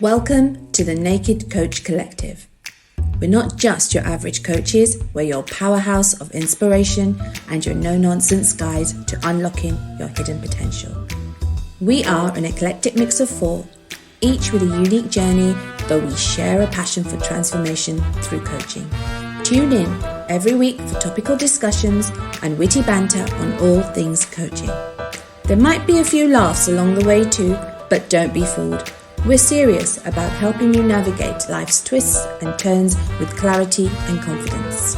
Welcome to the Naked Coach Collective. We're not just your average coaches, we're your powerhouse of inspiration and your no-nonsense guide to unlocking your hidden potential. We are an eclectic mix of four, each with a unique journey, but we share a passion for transformation through coaching. Tune in every week for topical discussions and witty banter on all things coaching. There might be a few laughs along the way too, but don't be fooled. We're serious about helping you navigate life's twists and turns with clarity and confidence.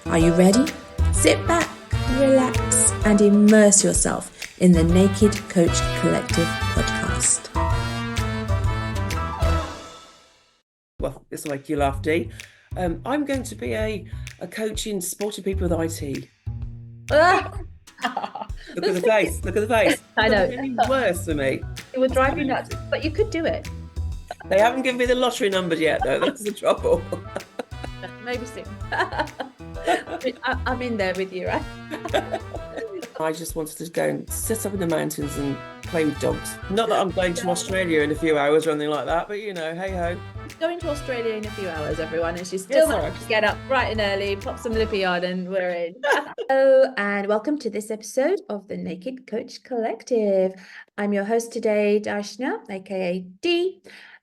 Are you ready? Sit back, relax, and immerse yourself in the Naked Coach Collective podcast. Well, this will make you laugh, Dee. I'm going to be a coach in supporting people with IT. Look at the face. Look at the face. I know. It's any worse for me. It would drive you nuts, but you could do it. They haven't given me the lottery numbers yet, though. That's the trouble. Maybe soon. I'm in there with you, right? I just wanted to go and sit up in the mountains and play with dogs. Not that I'm going to Australia in a few hours or anything like that, but you know, hey ho. She's going to Australia in a few hours, everyone, and she's still managed to get up bright and early, pop some lippy on, and we're in. Hello, and welcome to this episode of the Naked Coach Collective. I'm your host today, Darshna, aka Dee,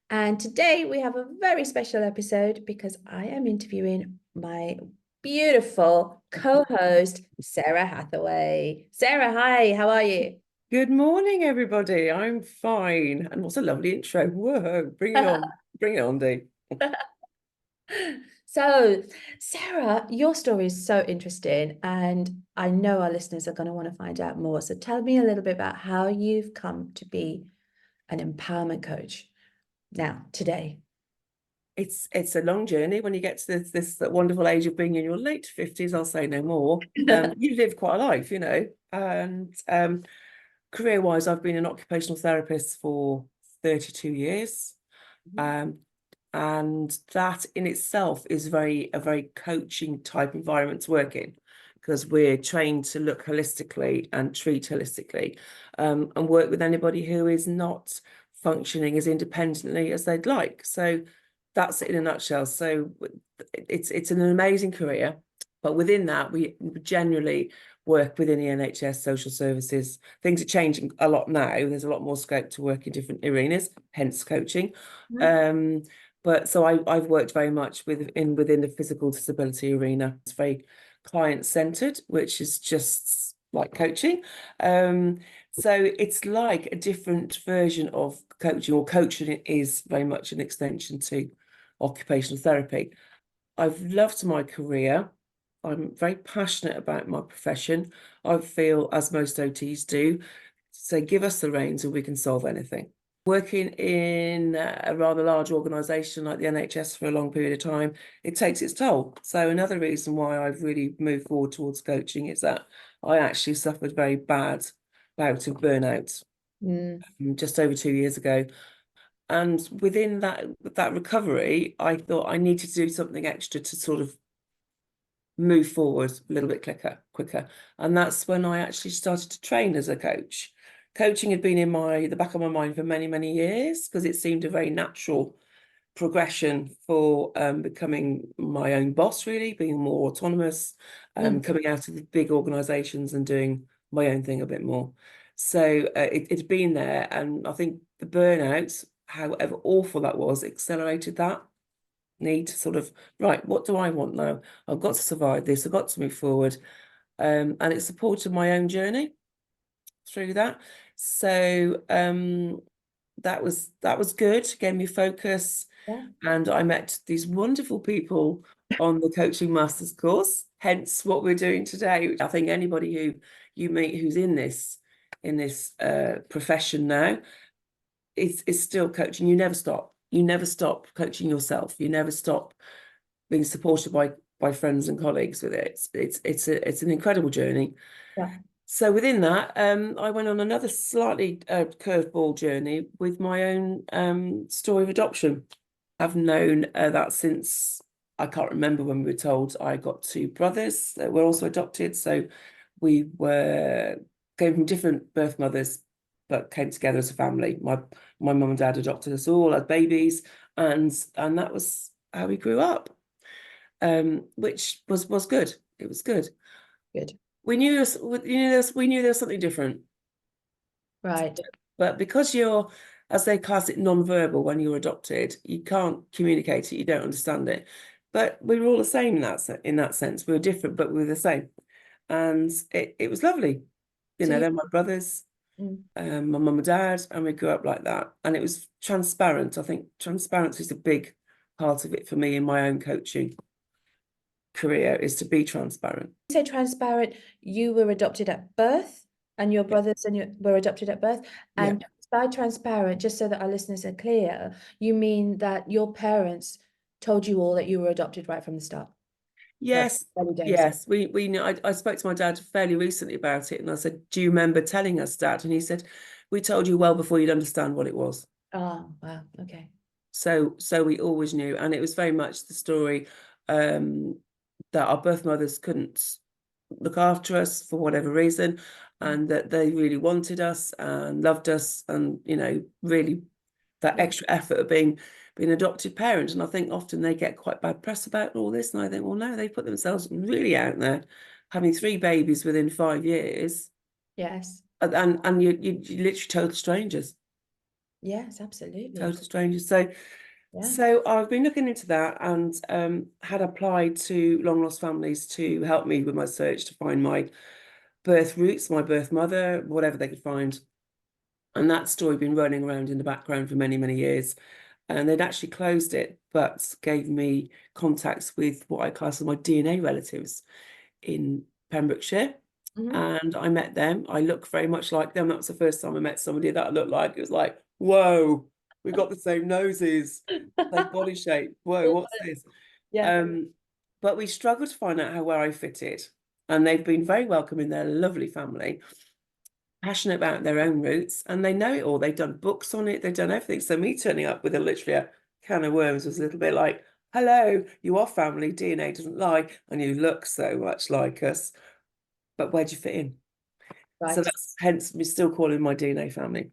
and today we have a very special episode because I am interviewing my beautiful co-host, Sara Hathaway. Sara, hi, how are you? Good morning, everybody. I'm fine. And what a lovely intro. Whoa, bring it on. Bring it on, Dee. So, Sara, your story is so interesting, and I know our listeners are going to want to find out more. So tell me a little bit about how you've come to be an empowerment coach now, today. It's a long journey when you get to this wonderful age of being in your late 50s. I'll say no more. You live quite a life, you know. And career-wise, I've been an occupational therapist for 32 years. And that in itself is a very coaching type environment to work in, because we're trained to look holistically and treat holistically, and work with anybody who is not functioning as independently as they'd like. So that's it in a nutshell. So it's an amazing career, but within that, we generally work within the NHS social services. Things are changing a lot now. There's a lot more scope to work in different arenas, hence coaching. But so I've worked very much within the physical disability arena. It's very client-centered, which is just like coaching. So it's like a different version of coaching, or coaching is very much an extension to occupational therapy. I've loved my career. I'm very passionate about my profession. I feel, as most OTs do, say, give us the reins and we can solve anything. Working in a rather large organisation like the NHS for a long period of time, it takes its toll. So another reason why I've really moved forward towards coaching is that I actually suffered a very bad bout of burnout just over 2 years ago. And within that recovery, I thought I needed to do something extra to sort of move forward a little bit quicker. And that's when I actually started to train as a coach. Coaching had been in the back of my mind for many, many years, because it seemed a very natural progression for becoming my own boss, really, being more autonomous, coming out of the big organisations and doing my own thing a bit more. So it's been there, and I think the burnout, however awful that was, accelerated that need to sort of, right, what do I want now? I've got to survive this, I've got to move forward. And it supported my own journey through that. So that was good, gave me focus. And I met these wonderful people on the Coaching Masters course, hence what we're doing today. I think anybody who you meet who's in this profession now is still coaching. You never stop. You never stop coaching yourself. You never stop being supported by friends and colleagues with it. It's an incredible journey. Yeah. So within that, I went on another slightly curveball journey with my own story of adoption. I've known that since I can't remember when we were told. I got two brothers that were also adopted. So we came from different birth mothers, but came together as a family. My mum and dad adopted us all as babies, and that was how we grew up, which was good. It was good. Good. We knew there was something different. Right. But because you're, as they class it, non-verbal when you're adopted, you can't communicate it, you don't understand it. But we were all the same in that sense. We were different, but we were the same. And it was lovely. You know, they're my brothers, my mum and dad, and we grew up like that. And it was transparent. I think transparency is a big part of it for me in my own coaching career, is to be transparent. You say transparent, you were adopted at birth, and your brothers were adopted at birth. And by transparent, just so that our listeners are clear, you mean that your parents told you all that you were adopted right from the start? Yes, yes. We know. I spoke to my dad fairly recently about it, and I said, "Do you remember telling us, Dad?" And he said, "We told you well before you'd understand what it was." Oh, wow. Okay. So we always knew, and it was very much the story that our birth mothers couldn't look after us for whatever reason, and that they really wanted us and loved us, and you know, really that extra effort of being an adopted parent. And I think often they get quite bad press about all this, and I think, well, no, they put themselves really out there, having 3 babies within 5 years. Yes. And you literally total strangers. Yes, absolutely. Total strangers. So I've been looking into that, and had applied to Long Lost Families to help me with my search to find my birth roots, my birth mother, whatever they could find. And that story had been running around in the background for many, many years. And they'd actually closed it, but gave me contacts with what I class as my DNA relatives in Pembrokeshire. And I met them. I look very much like them. That was the first time I met somebody that I looked like. It was like, whoa, we've got the same noses, same body shape. Whoa, what's this? Yeah. But we struggled to find out where I fitted. And they've been very welcoming. They're a lovely family, passionate about their own roots, and they know it all. They've done books on it. They've done everything. So me turning up with literally a can of worms was a little bit like, hello, you are family. DNA doesn't lie, and you look so much like us. But where'd you fit in? Right. So that's hence we still call him my DNA family.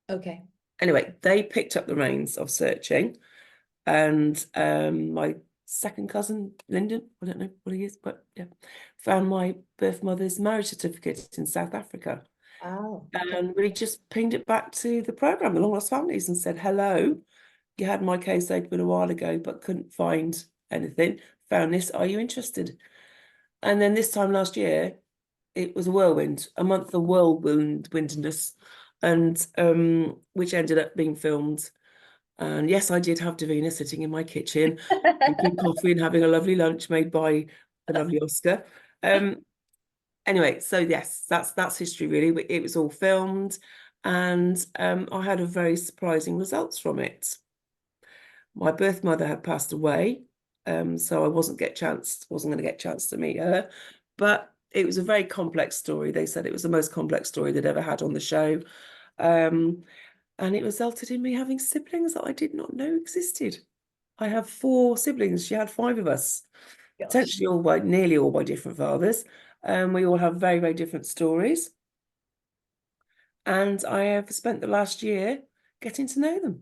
Okay. Anyway, they picked up the reins of searching, and my second cousin, Lyndon, I don't know what he is, but yeah, found my birth mother's marriage certificate in South Africa. Oh. And we just pinged it back to the programme, the Long Lost Families, and said, hello, you had my case open a while ago, but couldn't find anything. Found this, are you interested? And then this time last year, it was a whirlwind, a month of whirlwindness, and which ended up being filmed. And yes, I did have Davina sitting in my kitchen, drinking coffee and having a lovely lunch made by the lovely Oscar. Anyway, so yes, that's history really. It was all filmed, and I had a very surprising results from it. My birth mother had passed away, so I wasn't going to get a chance to meet her, but it was a very complex story. They said it was the most complex story they'd ever had on the show, and it resulted in me having siblings that I did not know existed. I have 4 siblings. She had 5 of us, potentially nearly all by different fathers. We all have very, very different stories. And I have spent the last year getting to know them.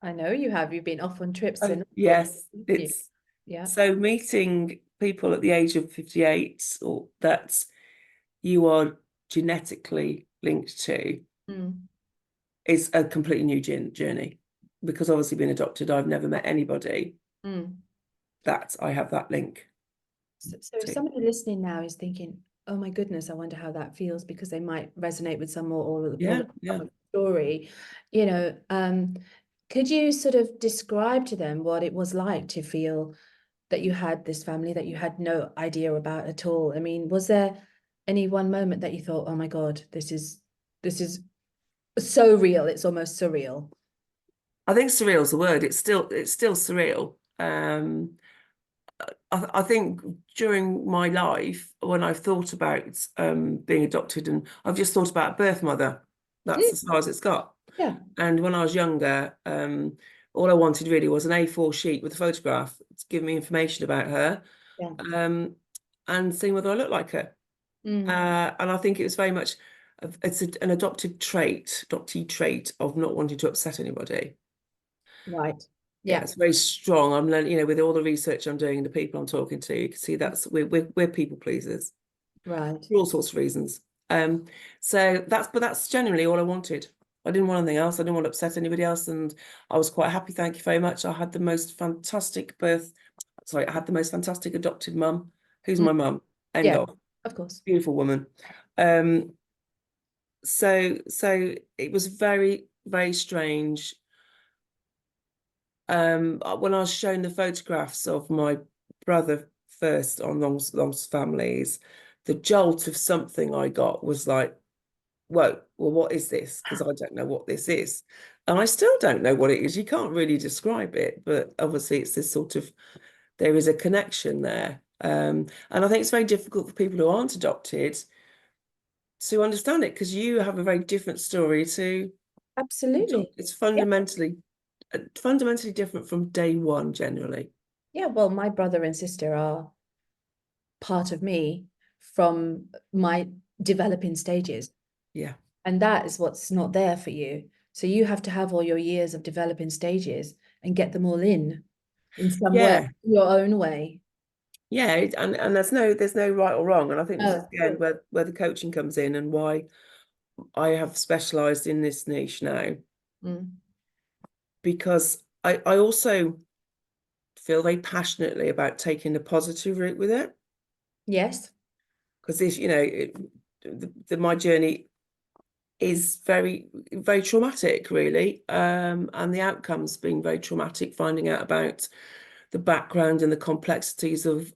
I know you have. You've been off on trips. Yes, so meeting people at the age of 58 or that you are genetically linked to is a completely new journey. Because obviously being adopted, I've never met anybody that I have that link. So if somebody listening now is thinking, oh my goodness, I wonder how that feels, because they might resonate with some or of the story, you know, could you sort of describe to them what it was like to feel that you had this family that you had no idea about at all? I mean, was there any one moment that you thought, oh my God, this is so real, it's almost surreal? I think surreal is the word. It's still surreal. I think during my life, when I've thought about being adopted, and I've just thought about birth mother, that's as far as it's got. Yeah. And when I was younger, all I wanted really was an A4 sheet with a photograph to give me information about her, and seeing whether I looked like her. And I think it was very much, it's an adoptee trait of not wanting to upset anybody. Right. Yeah, Yeah. it's very strong. I'm learning, with all the research I'm doing and the people I'm talking to, you can see we're people pleasers Right. for all sorts of reasons. So that's generally all I wanted. I didn't want anything else. I didn't want to upset anybody else, and I was quite happy. Thank you very much. I had the most fantastic adopted mum, who's my mum. End Yeah, of. of course. Beautiful woman. So it was very, very strange. When I was shown the photographs of my brother first on Long's Families, the jolt of something I got was like, whoa, well, what is this? Because I don't know what this is. And I still don't know what it is. You can't really describe it, but obviously it's this sort of, there is a connection there. And I think it's very difficult for people who aren't adopted to understand it, because you have a very different story to Absolutely. it's Yeah. fundamentally different from day one generally. Yeah, well, my brother and sister are part of me from my developing stages. Yeah. And that is what's not there for you. So you have to have all your years of developing stages and get them all in some way, Yeah. your own way. Yeah, and there's no right or wrong. And I think this is Oh, again where the coaching comes in, and why I have specialized in this niche now, because I also feel very passionately about taking the positive route with it. yes. Because this, my journey is very, very traumatic, really. And the outcomes being very traumatic, finding out about the background and the complexities of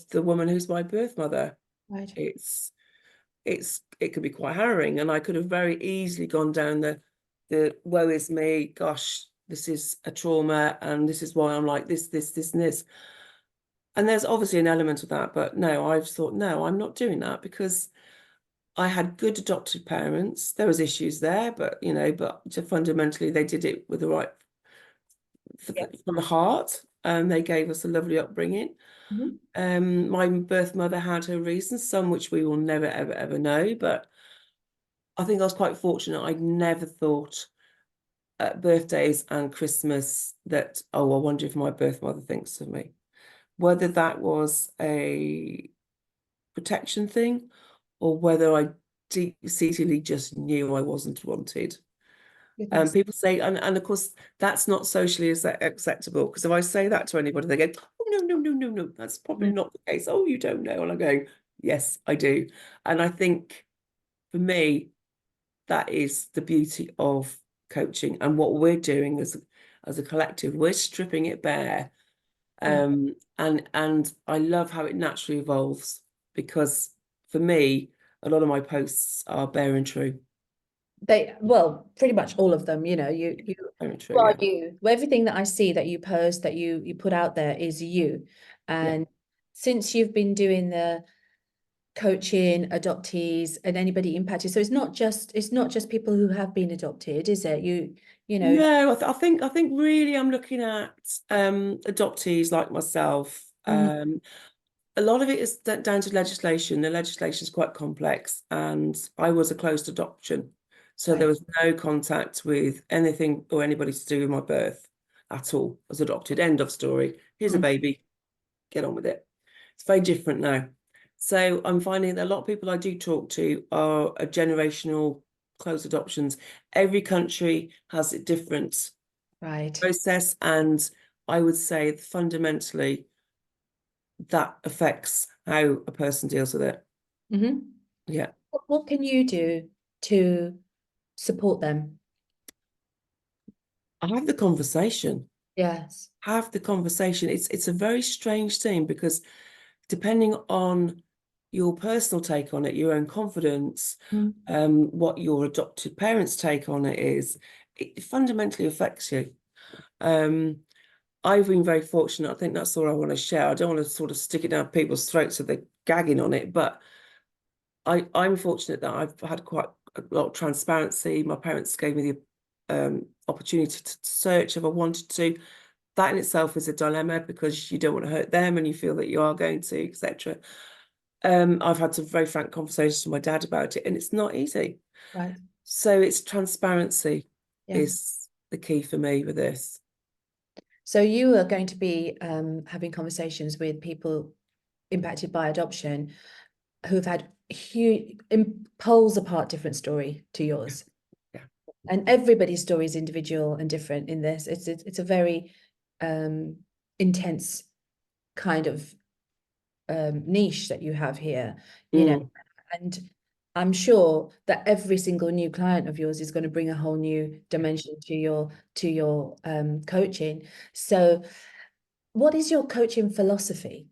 the woman who's my birth mother. Right. It could be quite harrowing, and I could have very easily gone down the woe is me, gosh, this is a trauma, and this is why I'm like this, and this. And there's obviously an element of that, but no, I've thought, no, I'm not doing that, because I had good adopted parents. There was issues there, but fundamentally they did it with the right from the heart, and they gave us a lovely upbringing. My birth mother had her reasons, some which we will never, ever, ever know. But I think I was quite fortunate. I'd never thought at birthdays and Christmas that, oh, I wonder if my birth mother thinks of me. Whether that was a protection thing, or whether I deep-seatedly just knew I wasn't wanted. People say, and of course, that's not socially acceptable, because if I say that to anybody, they go, oh, no, that's probably not the case. Oh, you don't know. And I go, yes, I do. And I think for me, that is the beauty of coaching, and what we're doing as a collective. We're stripping it bare. And I love how it naturally evolves, because for me, a lot of my posts are bare and true. Well, pretty much all of them, you Very true, are yeah. you. Everything that I see that you post, that you put out there is you. And since you've been doing the coaching adoptees and anybody impacted, so it's not just people who have been adopted, is it? No, I think really I'm looking at adoptees like myself. A lot of it is down to legislation. The legislation is quite complex, and I was a closed adoption. So there was no contact with anything or anybody to do with my birth at all. I was adopted, end of story. Here's a baby, get on with it. It's very different now. So I'm finding that a lot of people I do talk to are a generational closed adoptions. Every country has a different process, and I would say fundamentally that affects how a person deals with it. Yeah. What can you do to support them? I have the conversation. Yes. Have the conversation. It's a very strange thing, because depending on your personal take on it, your own confidence, what your adopted parents' take on it is, it fundamentally affects you. I've been very fortunate. I think that's all I want to share. I don't want to sort of stick it down people's throats so they're gagging on it, but I'm fortunate that I've had quite a lot of transparency. My parents gave me the opportunity to search if I wanted to. That in itself is a dilemma, because you don't want to hurt them and you feel that you are going to, etc. I've had some very frank conversations with my dad about it, and it's not easy. Right. So it's transparency Yeah. is the key for me with this. So you are going to be having conversations with people impacted by adoption who've had huge, poles apart different story to yours. Yeah. And everybody's story is individual and different in this. It's a very intense kind of niche that you have here, you know, and I'm sure that every single new client of yours is going to bring a whole new dimension to your coaching. So what is your coaching philosophy?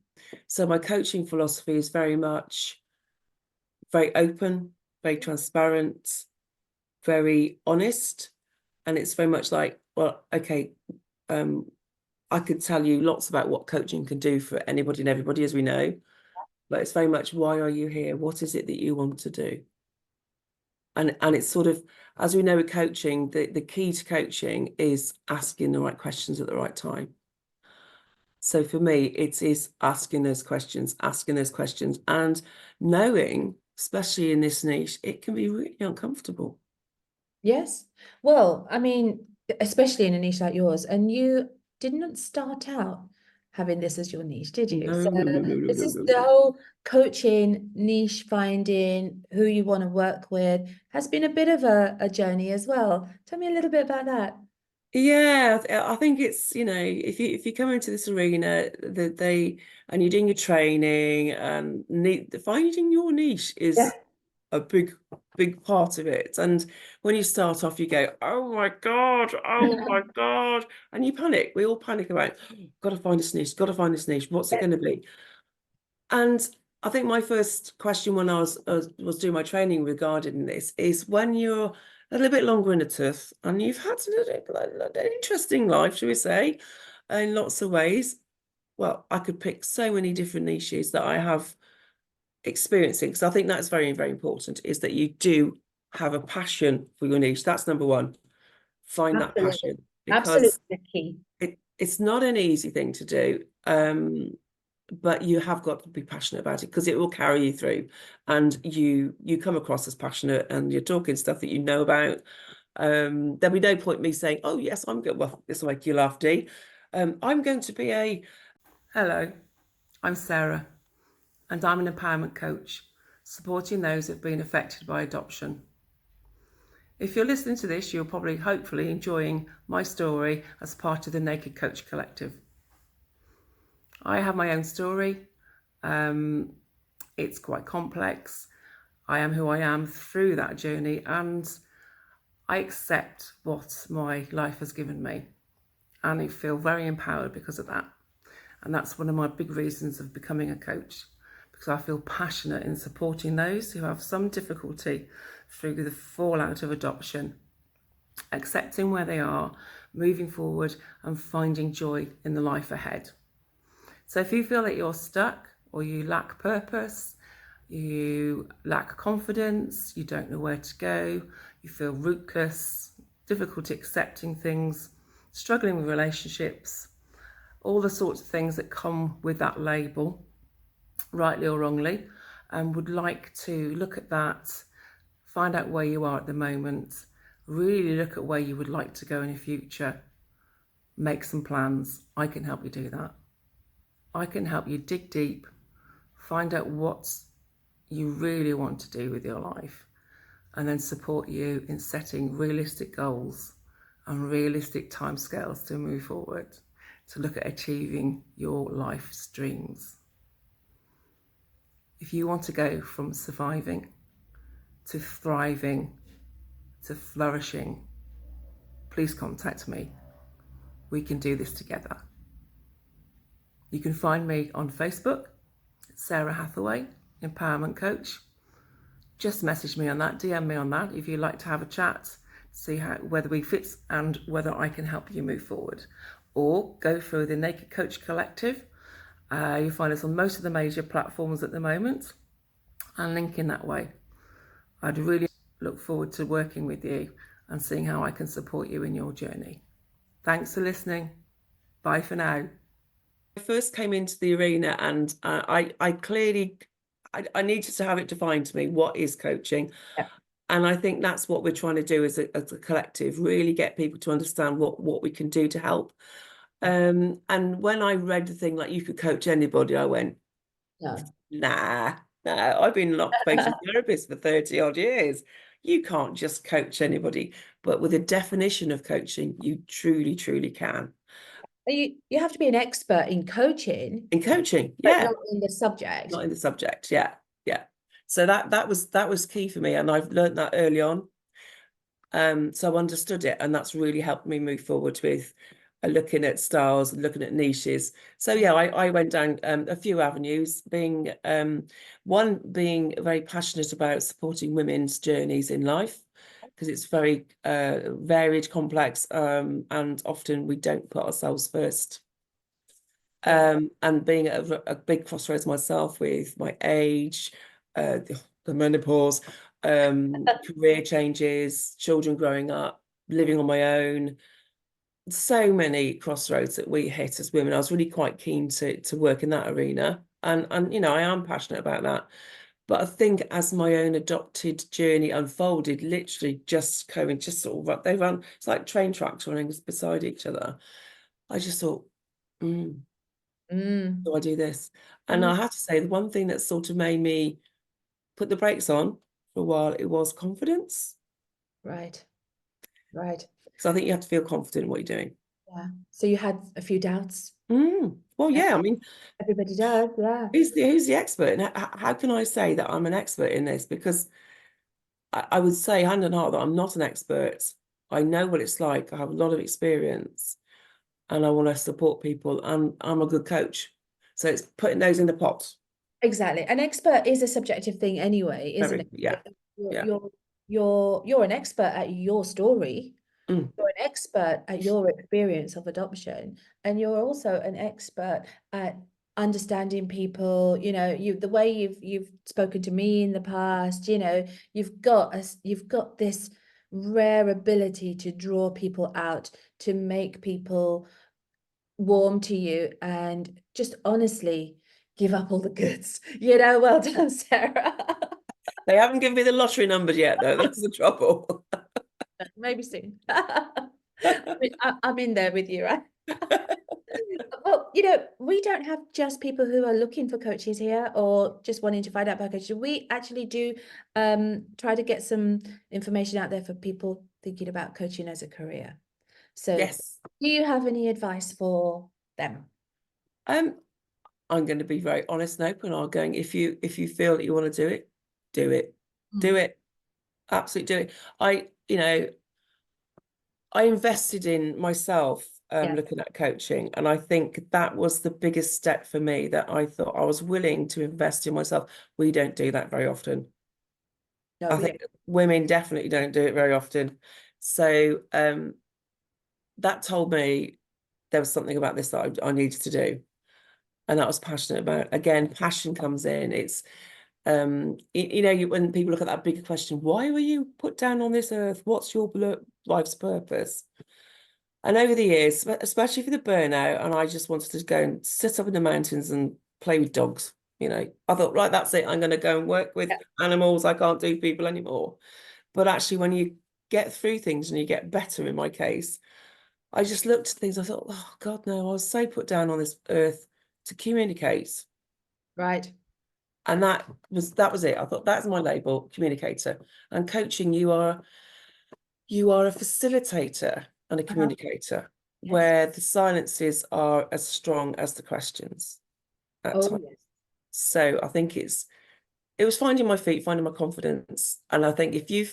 So my coaching philosophy is very much very open, very transparent, very honest. And it's very much like, well, okay, I could tell you lots about what coaching can do for anybody and everybody, as we know. But it's very much, why are you here? What is it that you want to do? And it's sort of, as we know with coaching, the key to coaching is asking the right questions at the right time. So for me, it is asking those questions, and knowing, especially in this niche, it can be really uncomfortable. Yes. Well, I mean, especially in a niche like yours, and you didn't start out having this as your niche, did you? So this is the whole coaching, niche finding, who you want to work with, has been a bit of a journey as well. Tell me a little bit about that. Yeah, I think it's, if you come into this arena, and you're doing your training, and finding your niche is a big part of it. And when you start off, you go, oh my God, and you panic. We all panic about, got to find this niche, what's it going to be? And I think my first question when I was doing my training regarding this is, when you're a little bit longer in the tooth and you've had an interesting life, shall we say, in lots of ways. Well, I could pick so many different niches that I have experiencing, because I think that's very, very important, is that you do have a passion for your niche. That's number one. Find that passion, because it's not an easy thing to do. But you have got to be passionate about it, because it will carry you through, and you come across as passionate, and you're talking stuff that you know about. There'll be no point me saying, oh yes, I'm good. Well, this will make you laugh, Dee. I'm going to be hello, I'm Sara, and I'm an empowerment coach, supporting those who've been affected by adoption. If you're listening to this, you're probably, hopefully, enjoying my story as part of the Naked Coach Collective. I have my own story. It's quite complex. I am who I am through that journey, and I accept what my life has given me, and I feel very empowered because of that. And that's one of my big reasons of becoming a coach, because I feel passionate in supporting those who have some difficulty through the fallout of adoption, accepting where they are, moving forward, and finding joy in the life ahead. So if you feel that you're stuck, or you lack purpose, you lack confidence, you don't know where to go, you feel rootless, difficulty accepting things, struggling with relationships, all the sorts of things that come with that label, rightly or wrongly, and would like to look at that, find out where you are at the moment, really look at where you would like to go in the future, make some plans, I can help you do that. I can help you dig deep, find out what you really want to do with your life, and then support you in setting realistic goals and realistic timescales to move forward, to look at achieving your life's dreams. If you want to go from surviving to thriving to flourishing, please contact me. We can do this together. You can find me on Facebook, Sara Hathaway, Empowerment Coach. Just message me on that, DM me on that if you'd like to have a chat, see whether we fit and whether I can help you move forward. Or go through the Naked Coach Collective. You'll find us on most of the major platforms at the moment, and link in that way. I'd really look forward to working with you and seeing how I can support you in your journey. Thanks for listening. Bye for now. I first came into the arena, and I clearly I needed to have it defined to me. What is coaching? Yeah. And I think that's what we're trying to do as a collective, really get people to understand what we can do to help. And when I read the thing like you could coach anybody, I went, No. nah, I've been an occupational therapist for 30 odd years. You can't just coach anybody. But with a definition of coaching, you truly, truly can. You have to be an expert in coaching, In coaching, but yeah. not in the subject. Not in the subject, yeah. So that was key for me, and I've learned that early on. So I understood it, and that's really helped me move forward with looking at styles and looking at niches. So yeah, I went down a few avenues, being one being very passionate about supporting women's journeys in life, because it's very varied, complex, and often we don't put ourselves first. And being at a big crossroads myself with my age, the menopause, career changes, children growing up, living on my own, so many crossroads that we hit as women. I was really quite keen to work in that arena, and you know, I am passionate about that. But I think as my own adopted journey unfolded, literally just sort of they run, it's like train tracks running beside each other. I just thought, do I do this? And I have to say, the one thing that sort of made me put the brakes on for a while, it was confidence. Right. So I think you have to feel confident in what you're doing. Yeah. So you had a few doubts. Well, yeah, I mean, Everybody does, yeah. who's the expert? And how can I say that I'm an expert in this? Because I would say hand on heart that I'm not an expert. I know what it's like. I have a lot of experience, and I want to support people, and I'm a good coach. So it's putting those in the pot. Exactly. An expert is a subjective thing anyway, isn't it? Yeah. You're an expert at your story. You're an expert at your experience of adoption, and you're also an expert at understanding people. You know, the way you've spoken to me in the past. You know, you've got this rare ability to draw people out, to make people warm to you, and just honestly give up all the goods. You know, well done, Sarah. They haven't given me the lottery numbers yet, though. That's the trouble. Maybe soon. I'm in there with you, right? Well, you know, we don't have just people who are looking for coaches here or just wanting to find out about coaches. We actually do try to get some information out there for people thinking about coaching as a career. So yes. Do you have any advice for them? I'm going to be very honest and open. I'm going, if you feel that you want to do it, do it. Do it. Absolutely do it. I invested in myself looking at coaching, and I think that was the biggest step for me, that I thought I was willing to invest in myself. We don't do that very often. No, I think women definitely don't do it very often. So that told me there was something about this that I needed to do, and that I was passionate about. Again, passion comes in. It's when people look at that bigger question, why were you put down on this earth? What's your life's purpose? And over the years, especially for the burnout, and I just wanted to go and sit up in the mountains and play with dogs. I thought, right, that's it. I'm going to go and work with animals. I can't do people anymore. But actually, when you get through things and you get better, in my case, I just looked at things. I thought, oh God, no, I was so put down on this earth to communicate. Right. And that was it. I thought, that's my label, communicator. And coaching, you are a facilitator and a communicator, where the silences are as strong as the questions at times. Yes. So I think it was finding my feet, finding my confidence. And I think if you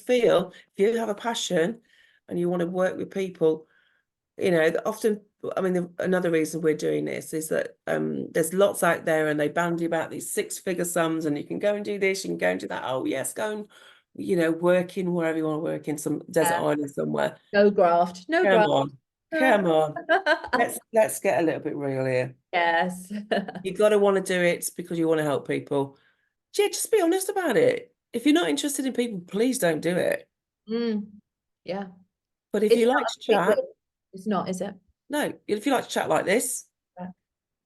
have a passion and you want to work with people, often, I mean, another reason we're doing this is that there's lots out there, and they bandy about these 6-figure sums, and you can go and do this, you can go and do that. Oh yes, go and work in wherever you want to work, in some desert island somewhere. No graft. Come on. Let's get a little bit real here. Yes. You got to want to do it because you want to help people. Yeah, just be honest about it. If you're not interested in people, please don't do it. Yeah. But if you like to chat, it's not, is it? No, if you like to chat like this,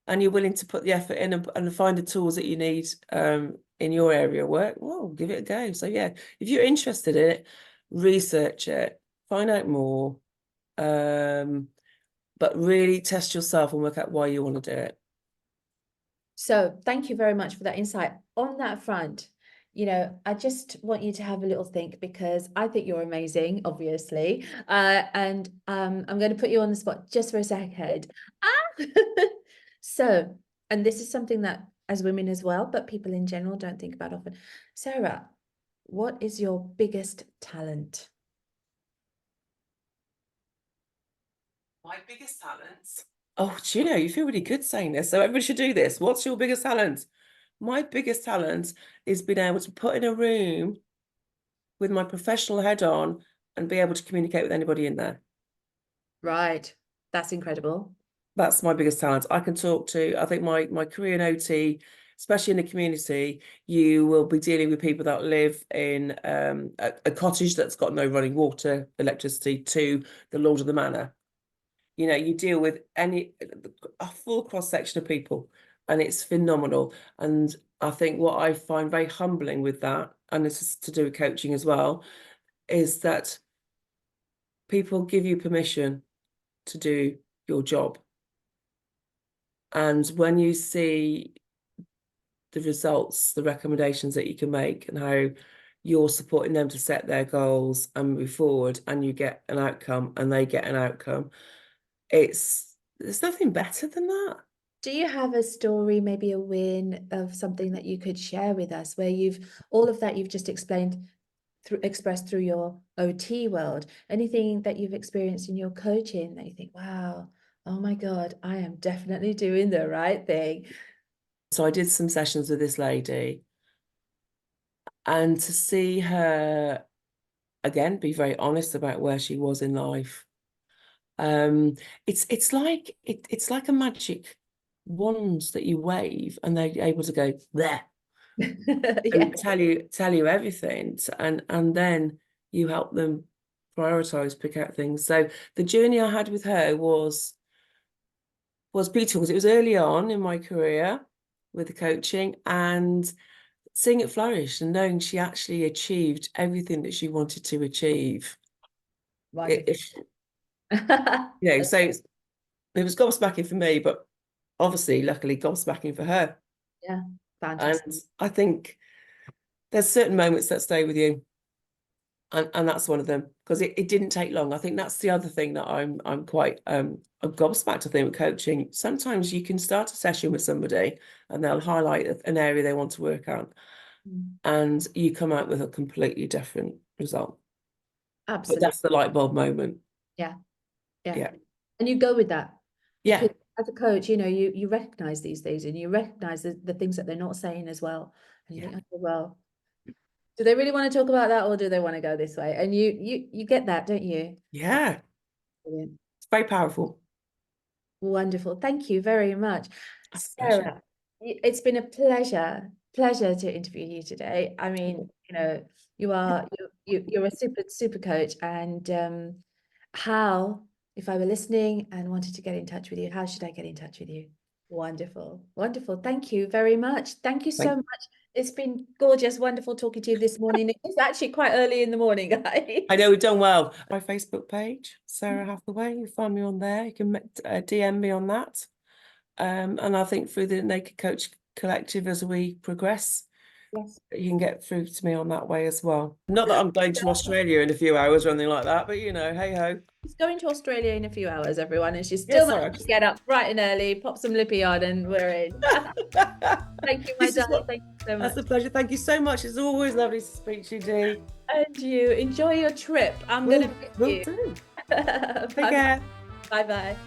and you're willing to put the effort in and find the tools that you need in your area of work, well, give it a go. So yeah, if you're interested in it, research it, find out more, but really test yourself and work out why you want to do it. So thank you very much for that insight. On that front, I just want you to have a little think, because I think you're amazing, obviously. And I'm going to put you on the spot just for a second. So, and this is something that as women as well, but people in general don't think about often. Sarah, what is your biggest talent? My biggest talent? Oh, do you know, you feel really good saying this, so everybody should do this. What's your biggest talent? My biggest talent is being able to put in a room with my professional head on and be able to communicate with anybody in there. Right. That's incredible. That's my biggest talent. I can talk to, I think my career in OT, especially in the community, you will be dealing with people that live in a cottage that's got no running water, electricity, to the Lord of the Manor. You deal with a full cross-section of people, and it's phenomenal. And I think what I find very humbling with that, and this is to do with coaching as well, is that people give you permission to do your job. And when you see the results, the recommendations that you can make, and how you're supporting them to set their goals and move forward, and you get an outcome and they get an outcome, there's nothing better than that. Do you have a story, maybe a win of something that you could share with us, where all of that you've just expressed through your OT world, anything that you've experienced in your coaching that you think, wow, oh my God, I am definitely doing the right thing? So I did some sessions with this lady, and to see her, again, be very honest about where she was in life. It's like a magic wand that you wave and they're able to go there and tell you everything, and then you help them prioritize, pick out things. So the journey I had with her was beautiful, because it was early on in my career with the coaching, and seeing it flourish and knowing she actually achieved everything that she wanted to achieve. So it was gobsmacking for me, but obviously, luckily, gobsmacking for her. Yeah, fantastic. And I think there's certain moments that stay with you, and that's one of them, because it didn't take long. I think that's the other thing that I'm quite gobsmacked, I think, with coaching. Sometimes you can start a session with somebody and they'll highlight an area they want to work on, and you come out with a completely different result. Absolutely. But that's the light bulb moment. Yeah. And you go with that. Yeah. Because as a coach, you recognize these things, and you recognize the things that they're not saying as well. And you think, okay, well, do they really want to talk about that, or do they want to go this way? And you get that, don't you? Yeah. Brilliant. It's very powerful. Wonderful. Thank you very much. Sarah, it's been a pleasure to interview you today. I mean, you're a super coach, and if I were listening and wanted to get in touch with you, how should I get in touch with you? Wonderful. Thank you very much. Thank you so much. It's been gorgeous, wonderful talking to you this morning. It's actually quite early in the morning, guys. I know, we've done well. My Facebook page, Sara Hathaway, you find me on there. You can DM me on that. And I think through the Naked Coach Collective, as we progress, you can get through to me on that way as well. Not that I'm going to Australia in a few hours or anything like that, but hey ho. She's going to Australia in a few hours, everyone, and she's still managed to get up bright and early, pop some lippy on, and we're in. Thank you, my darling. Thank you so much. That's a pleasure. Thank you so much. It's always lovely to speak to you, Dee. And you enjoy your trip. I'm going to miss you. Take care. Bye-bye.